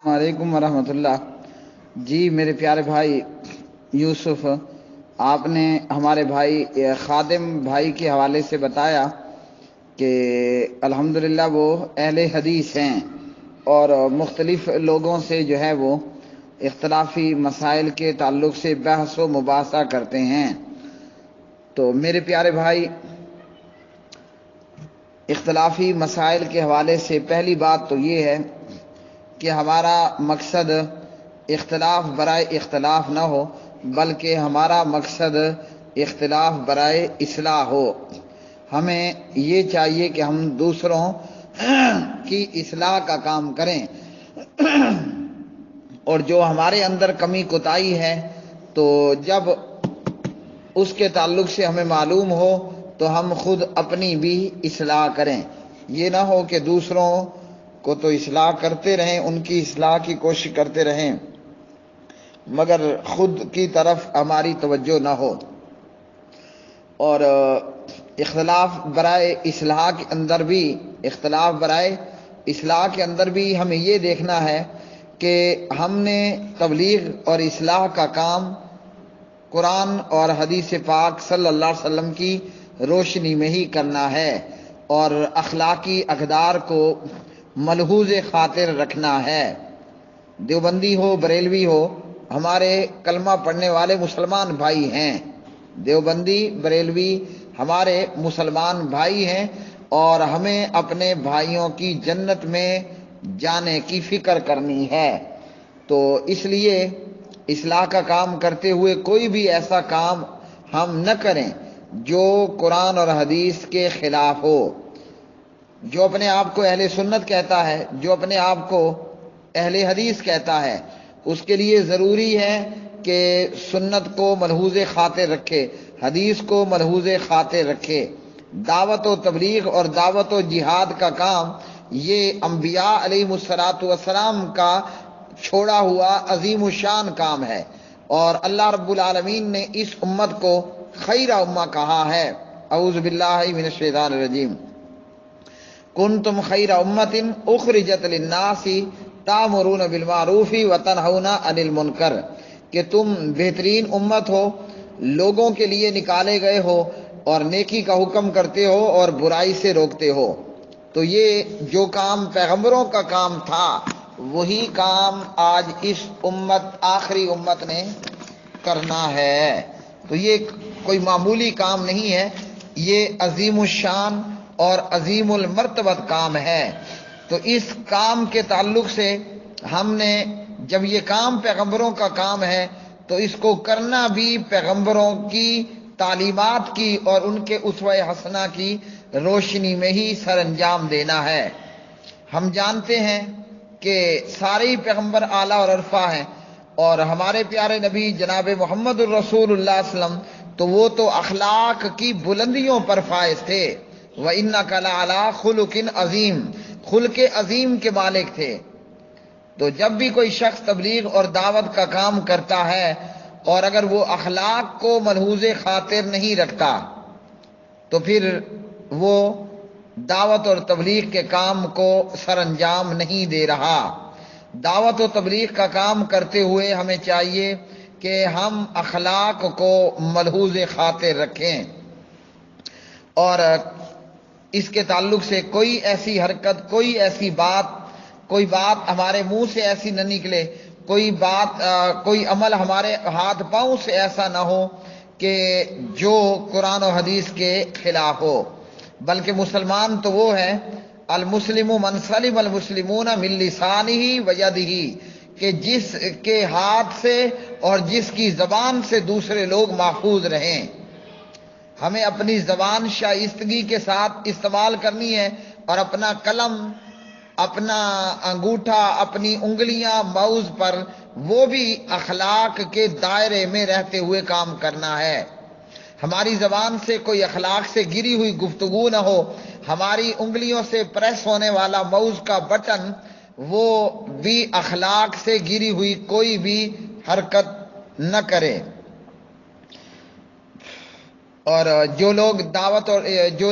وعلیکم ورحمۃ اللہ۔ جی میرے پیارے بھائی یوسف، آپ نے ہمارے بھائی خادم بھائی کے حوالے سے بتایا کہ الحمدللہ وہ اہل حدیث ہیں اور مختلف لوگوں سے جو ہے وہ اختلافی مسائل کے تعلق سے بحث و مباحثہ کرتے ہیں۔ تو میرے پیارے بھائی، اختلافی مسائل کے حوالے سے پہلی بات تو یہ ہے کہ ہمارا مقصد اختلاف برائے اختلاف نہ ہو، بلکہ ہمارا مقصد اختلاف برائے اصلاح ہو۔ ہمیں یہ چاہیے کہ ہم دوسروں کی اصلاح کا کام کریں، اور جو ہمارے اندر کمی کوتاہی ہے تو جب اس کے تعلق سے ہمیں معلوم ہو تو ہم خود اپنی بھی اصلاح کریں۔ یہ نہ ہو کہ دوسروں کو تو اصلاح کرتے رہیں، ان کی اصلاح کی کوشش کرتے رہیں، مگر خود کی طرف ہماری توجہ نہ ہو۔ اور اختلاف برائے اصلاح کے اندر بھی ہمیں یہ دیکھنا ہے کہ ہم نے تبلیغ اور اصلاح کا کام قرآن اور حدیث پاک صلی اللہ علیہ وسلم کی روشنی میں ہی کرنا ہے، اور اخلاقی اقدار کو ملحوظ خاطر رکھنا ہے۔ دیوبندی ہو بریلوی ہو، ہمارے کلمہ پڑھنے والے مسلمان بھائی ہیں۔ دیوبندی بریلوی ہمارے مسلمان بھائی ہیں، اور ہمیں اپنے بھائیوں کی جنت میں جانے کی فکر کرنی ہے۔ تو اس لیے اصلاح کا کام کرتے ہوئے کوئی بھی ایسا کام ہم نہ کریں جو قرآن اور حدیث کے خلاف ہو۔ جو اپنے آپ کو اہل سنت کہتا ہے، جو اپنے آپ کو اہل حدیث کہتا ہے، اس کے لیے ضروری ہے کہ سنت کو ملحوظ خاطر رکھے، حدیث کو ملحوظ خاطر رکھے۔ دعوت و تبلیغ اور دعوت و جہاد کا کام یہ انبیاء علیہ السلام کا چھوڑا ہوا عظیم الشان کام ہے، اور اللہ رب العالمین نے اس امت کو خیر امہ کہا ہے۔ اعوذ باللہ من الشیطان الرجیم۔ کنتم خیر امۃ اخرجت للناس تأمرون بالمعروف وتنہون عن المنکر، کہ تم بہترین امت ہو، لوگوں کے لیے نکالے گئے ہو اور نیکی کا حکم کرتے ہو اور برائی سے روکتے ہو۔ تو یہ جو کام پیغمبروں کا کام تھا، وہی کام آج اس امت، آخری امت نے کرنا ہے۔ تو یہ کوئی معمولی کام نہیں ہے، یہ عظیم الشان اور عظیم المرتبت کام ہے۔ تو اس کام کے تعلق سے ہم نے، جب یہ کام پیغمبروں کا کام ہے تو اس کو کرنا بھی پیغمبروں کی تعلیمات کی اور ان کے اسوہ حسنہ کی روشنی میں ہی سر انجام دینا ہے۔ ہم جانتے ہیں کہ سارے ہی پیغمبر اعلیٰ اور عرفہ ہیں، اور ہمارے پیارے نبی جناب محمد الرسول اللہ صلی اللہ علیہ وسلم تو وہ تو اخلاق کی بلندیوں پر فائز تھے۔ وَإِنَّكَ لَعَلَىٰ خُلُقٍ عَظِيمٍ، خلق عظیم کے مالک تھے۔ تو جب بھی کوئی شخص تبلیغ اور دعوت کا کام کرتا ہے اور اگر وہ اخلاق کو ملحوظ خاطر نہیں رکھتا تو پھر وہ دعوت اور تبلیغ کے کام کو سر انجام نہیں دے رہا۔ دعوت و تبلیغ کا کام کرتے ہوئے ہمیں چاہیے کہ ہم اخلاق کو ملحوظ خاطر رکھیں، اور اس کے تعلق سے کوئی ایسی حرکت، کوئی بات ہمارے منہ سے ایسی نہ نکلے، کوئی عمل ہمارے ہاتھ پاؤں سے ایسا نہ ہو کہ جو قرآن و حدیث کے خلاف ہو۔ بلکہ مسلمان تو وہ ہے، المسلم من سلم المسلمون من لسانہ و یدہ، کہ جس کے ہاتھ سے اور جس کی زبان سے دوسرے لوگ محفوظ رہیں۔ ہمیں اپنی زبان شائستگی کے ساتھ استعمال کرنی ہے، اور اپنا قلم، اپنا انگوٹھا، اپنی انگلیاں موز پر، وہ بھی اخلاق کے دائرے میں رہتے ہوئے کام کرنا ہے۔ ہماری زبان سے کوئی اخلاق سے گری ہوئی گفتگو نہ ہو، ہماری انگلیوں سے پریس ہونے والا موز کا بٹن وہ بھی اخلاق سے گری ہوئی کوئی بھی حرکت نہ کرے۔ اور جو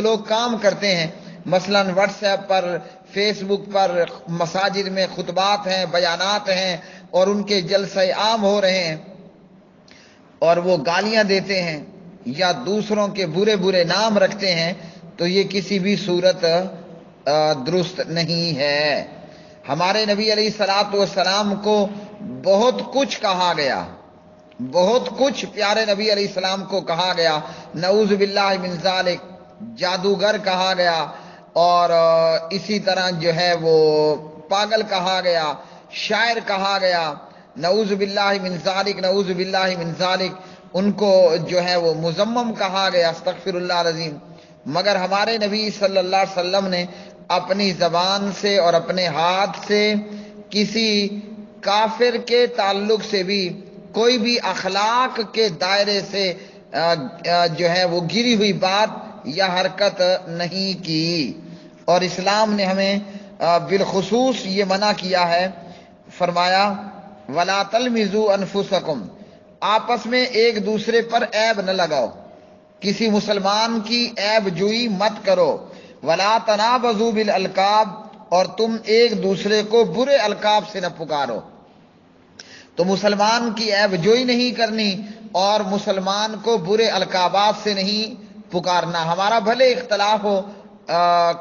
لوگ کام کرتے ہیں، مثلا واٹس ایپ پر، فیس بک پر مساجد میں خطبات ہیں، بیانات ہیں اور ان کے جلسے عام ہو رہے ہیں اور وہ گالیاں دیتے ہیں یا دوسروں کے برے برے نام رکھتے ہیں، تو یہ کسی بھی صورت درست نہیں ہے۔ ہمارے نبی علیہ الصلوۃ والسلام کو بہت کچھ کہا گیا، بہت کچھ پیارے نبی علیہ السلام کو کہا گیا، نعوذ باللہ من ذالک، جادوگر کہا گیا، اور اسی طرح جو ہے وہ پاگل کہا گیا، شاعر کہا گیا، نعوذ باللہ من ذالک، نعوذ باللہ من ذالک، ان کو جو ہے وہ مذمم کہا گیا، استغفر اللہ العظیم۔ مگر ہمارے نبی صلی اللہ علیہ وسلم نے اپنی زبان سے اور اپنے ہاتھ سے کسی کافر کے تعلق سے بھی کوئی بھی اخلاق کے دائرے سے جو ہے وہ گری ہوئی بات یا حرکت نہیں کی، اور اسلام نے ہمیں بالخصوص یہ منع کیا ہے، فرمایا وَلَا تَلْمِزُوا أَنفُسَكُمْ، آپس میں ایک دوسرے پر عیب نہ لگاؤ، کسی مسلمان کی عیب جوئی مت کرو، وَلَا تَنَابَزُوا بِالْأَلْقَابِ، اور تم ایک دوسرے کو برے القاب سے نہ پکارو۔ تو مسلمان کی عیب جوئی نہیں کرنی اور مسلمان کو برے القابات سے نہیں پکارنا۔ ہمارا بھلے اختلاف ہو،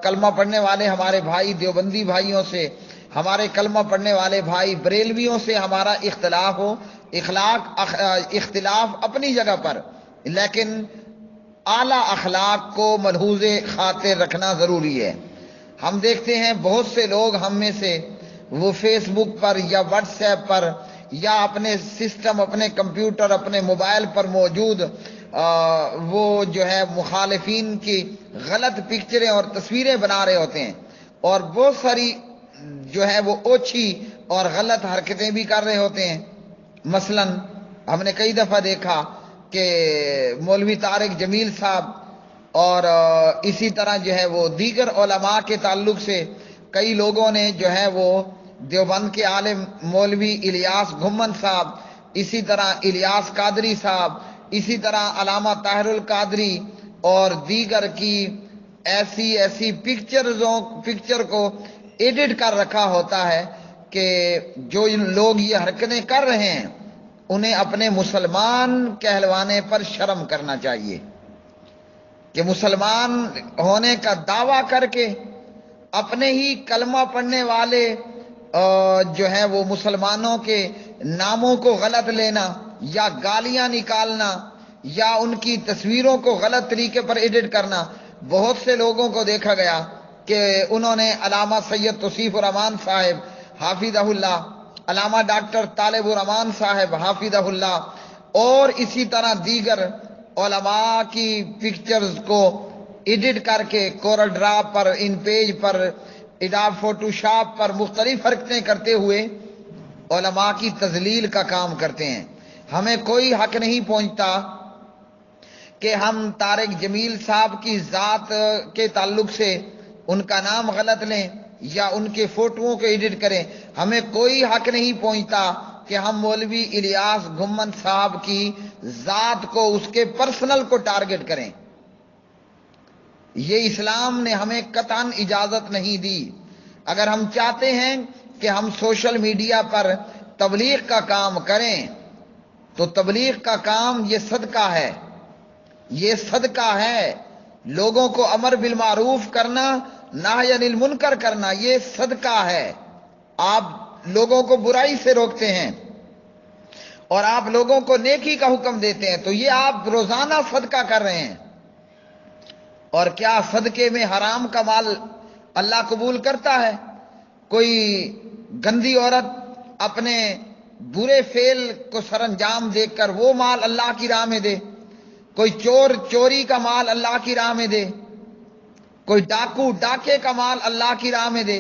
کلمہ پڑھنے والے ہمارے بھائی دیوبندی بھائیوں سے، ہمارے کلمہ پڑھنے والے بھائی بریلویوں سے ہمارا اختلاف ہو، اختلاف اپنی جگہ پر، لیکن اعلیٰ اخلاق کو ملحوظ خاطر رکھنا ضروری ہے۔ ہم دیکھتے ہیں بہت سے لوگ ہم میں سے وہ فیس بک پر یا واٹس ایپ پر یا اپنے سسٹم، اپنے کمپیوٹر، اپنے موبائل پر موجود وہ جو ہے مخالفین کی غلط پکچریں اور تصویریں بنا رہے ہوتے ہیں، اور بہت ساری جو ہے وہ اوچھی اور غلط حرکتیں بھی کر رہے ہوتے ہیں۔ مثلا ہم نے کئی دفعہ دیکھا کہ مولوی طارق جمیل صاحب اور اسی طرح جو ہے وہ دیگر علماء کے تعلق سے کئی لوگوں نے جو ہے وہ دیوبند کے عالم مولوی الیاس گھمن صاحب، اسی طرح الیاس قادری صاحب، اسی طرح علامہ طاہر القادری اور دیگر کی ایسی پکچر کو ایڈٹ کر رکھا ہوتا ہے کہ جو لوگ یہ حرکتیں کر رہے ہیں انہیں اپنے مسلمان کہلوانے پر شرم کرنا چاہیے، کہ مسلمان ہونے کا دعویٰ کر کے اپنے ہی کلمہ پڑھنے والے جو ہے وہ مسلمانوں کے ناموں کو غلط لینا یا گالیاں نکالنا یا ان کی تصویروں کو غلط طریقے پر ایڈٹ کرنا۔ بہت سے لوگوں کو دیکھا گیا کہ انہوں نے علامہ سید توصیف الرحمان صاحب حافظہ اللہ، علامہ ڈاکٹر طالب الرحمان صاحب حافظہ اللہ اور اسی طرح دیگر علماء کی پکچرز کو ایڈٹ کر کے کورل ڈرا پر، ان پیج پر، ایڈاب فوٹو شاپ پر مختلف حرکتیں کرتے ہوئے علماء کی تذلیل کا کام کرتے ہیں۔ ہمیں کوئی حق نہیں پہنچتا کہ ہم طارق جمیل صاحب کی ذات کے تعلق سے ان کا نام غلط لیں یا ان کے فوٹوؤں کو ایڈٹ کریں۔ ہمیں کوئی حق نہیں پہنچتا کہ ہم مولوی الیاس گھمن صاحب کی ذات کو، اس کے پرسنل کو ٹارگٹ کریں۔ یہ اسلام نے ہمیں قطعاً اجازت نہیں دی۔ اگر ہم چاہتے ہیں کہ ہم سوشل میڈیا پر تبلیغ کا کام کریں تو تبلیغ کا کام یہ صدقہ ہے، یہ صدقہ ہے۔ لوگوں کو امر بالمعروف کرنا، نہی عن المنکر کرنا، یہ صدقہ ہے۔ آپ لوگوں کو برائی سے روکتے ہیں اور آپ لوگوں کو نیکی کا حکم دیتے ہیں، تو یہ آپ روزانہ صدقہ کر رہے ہیں۔ اور کیا صدقے میں حرام کا مال اللہ قبول کرتا ہے؟ کوئی گندی عورت اپنے برے فعل کو سر انجام دیکھ کر وہ مال اللہ کی راہ میں دے، کوئی چور چوری کا مال اللہ کی راہ میں دے، کوئی ڈاکو ڈاکے کا مال اللہ کی راہ میں دے،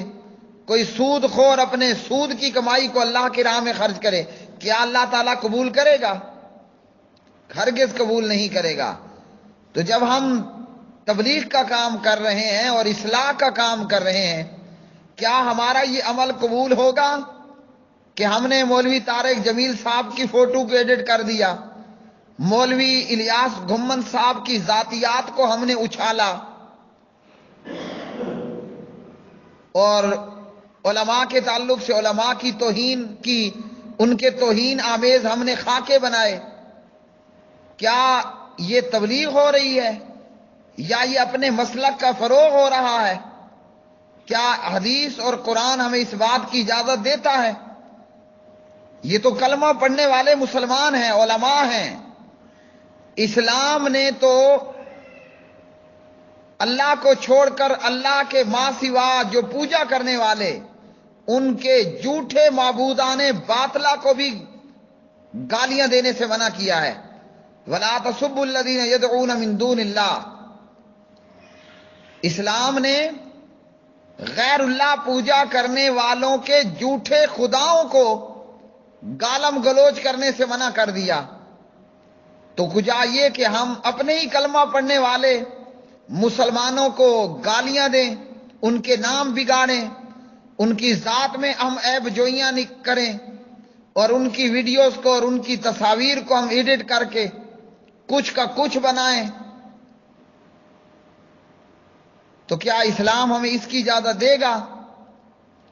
کوئی سود خور اپنے سود کی کمائی کو اللہ کی راہ میں خرچ کرے، کیا اللہ تعالیٰ قبول کرے گا؟ ہرگز قبول نہیں کرے گا۔ تو جب ہم تبلیغ کا کام کر رہے ہیں اور اصلاح کا کام کر رہے ہیں، کیا ہمارا یہ عمل قبول ہوگا کہ ہم نے مولوی طارق جمیل صاحب کی فوٹو کو ایڈٹ کر دیا، مولوی الیاس گھمن صاحب کی ذاتیات کو ہم نے اچھالا، اور علماء کے تعلق سے علماء کی توہین کی، ان کے توہین آمیز ہم نے خاکے بنائے، کیا یہ تبلیغ ہو رہی ہے یا یہ اپنے مسلک کا فروغ ہو رہا ہے؟ کیا حدیث اور قرآن ہمیں اس بات کی اجازت دیتا ہے؟ یہ تو کلمہ پڑھنے والے مسلمان ہیں، علماء ہیں۔ اسلام نے تو اللہ کو چھوڑ کر اللہ کے ماں سوا جو پوجا کرنے والے ان کے جھوٹے معبودان باطلہ کو بھی گالیاں دینے سے منع کیا ہے۔ وَلَا تَسُبُّوا الَّذِينَ يَدْعُونَ مِن دُونِ اللَّهِ۔ اسلام نے غیر اللہ پوجا کرنے والوں کے جھوٹے خداؤں کو گالم گلوچ کرنے سے منع کر دیا۔ تو کجا یہ کہ ہم اپنے ہی کلمہ پڑھنے والے مسلمانوں کو گالیاں دیں، ان کے نام بگاڑیں، ان کی ذات میں ہم عیب جوئیاں کریں، اور ان کی ویڈیوز کو اور ان کی تصاویر کو ہم ایڈٹ کر کے کچھ کا کچھ بنائیں؟ تو کیا اسلام ہمیں اس کی اجازت دے گا؟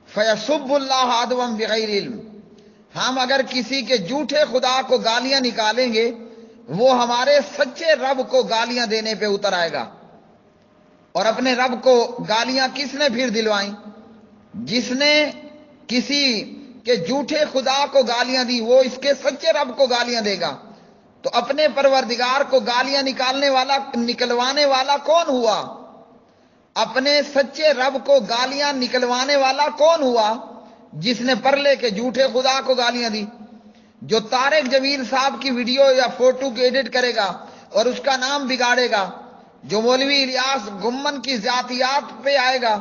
فَيَسُبُّ اللَّهَ عَدْوًا بِغَيْرِ عِلْمٍ۔ ہم اگر کسی کے جھوٹے خدا کو گالیاں نکالیں گے، وہ ہمارے سچے رب کو گالیاں دینے پہ اتر آئے گا۔ اور اپنے رب کو گالیاں کس نے پھر دلوائیں؟ جس نے کسی کے جھوٹے خدا کو گالیاں دی، وہ اس کے سچے رب کو گالیاں دے گا۔ تو اپنے پروردگار کو گالیاں نکلوانے والا کون ہوا؟ اپنے سچے رب کو گالیاں نکلوانے والا کون ہوا؟ جس نے پرلے کے جھوٹے خدا کو گالیاں دی۔ جو طارق جمیل صاحب کی ویڈیو یا فوٹو کی ایڈٹ کرے گا اور اس کا نام بگاڑے گا، جو مولوی الیاس گمن کی ذاتیات پہ آئے گا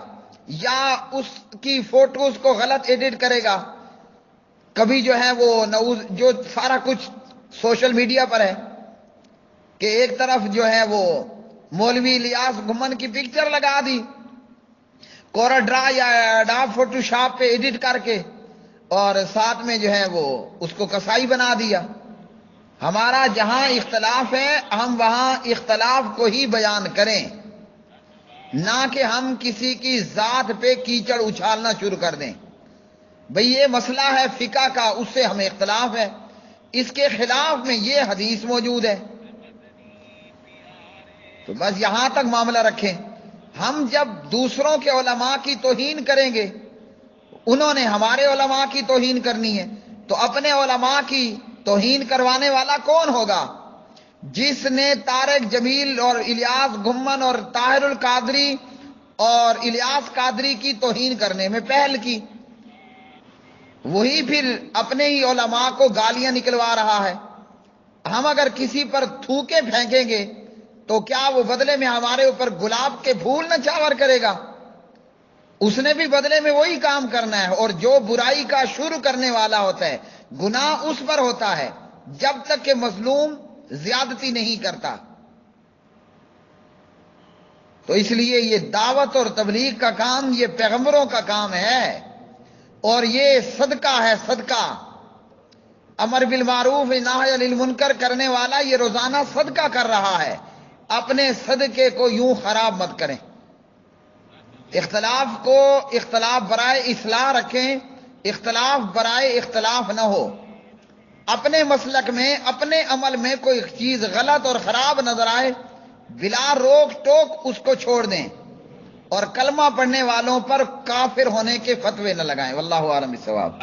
یا اس کی فوٹوز کو غلط ایڈٹ کرے گا، کبھی جو ہے وہ جو سارا کچھ سوشل میڈیا پر ہے کہ ایک طرف جو ہے وہ مولوی الیاس گمن کی پکچر لگا دی کورا ڈرا یا ایڈوب فوٹو شاپ پہ ایڈٹ کر کے، اور ساتھ میں جو ہے وہ اس کو کسائی بنا دیا۔ ہمارا جہاں اختلاف ہے ہم وہاں اختلاف کو ہی بیان کریں، نہ کہ ہم کسی کی ذات پہ کیچڑ اچھالنا شروع کر دیں۔ بھئی یہ مسئلہ ہے فقہ کا، اس سے ہمیں اختلاف ہے، اس کے خلاف میں یہ حدیث موجود ہے، تو بس یہاں تک معاملہ رکھیں۔ ہم جب دوسروں کے علماء کی توہین کریں گے، انہوں نے ہمارے علماء کی توہین کرنی ہے، تو اپنے علماء کی توہین کروانے والا کون ہوگا؟ جس نے طارق جمیل اور الیاس گمن اور طاہر القادری اور الیاس قادری کی توہین کرنے میں پہل کی، وہی پھر اپنے ہی علماء کو گالیاں نکلوا رہا ہے۔ ہم اگر کسی پر تھوکے پھینکیں گے تو کیا وہ بدلے میں ہمارے اوپر گلاب کے پھول نہ چاور کرے گا؟ اس نے بھی بدلے میں وہی کام کرنا ہے، اور جو برائی کا شروع کرنے والا ہوتا ہے گناہ اس پر ہوتا ہے جب تک کہ مظلوم زیادتی نہیں کرتا۔ تو اس لیے یہ دعوت اور تبلیغ کا کام یہ پیغمبروں کا کام ہے، اور یہ صدقہ ہے، صدقہ۔ امر بالمعروف نہی عن المنکر کرنے والا یہ روزانہ صدقہ کر رہا ہے، اپنے صدقے کو یوں خراب مت کریں۔ اختلاف کو اختلاف برائے اصلاح رکھیں، اختلاف برائے اختلاف نہ ہو۔ اپنے مسلک میں اپنے عمل میں کوئی چیز غلط اور خراب نظر آئے، بلا روک ٹوک اس کو چھوڑ دیں، اور کلمہ پڑھنے والوں پر کافر ہونے کے فتوے نہ لگائیں۔ واللہ اعلم بالصواب۔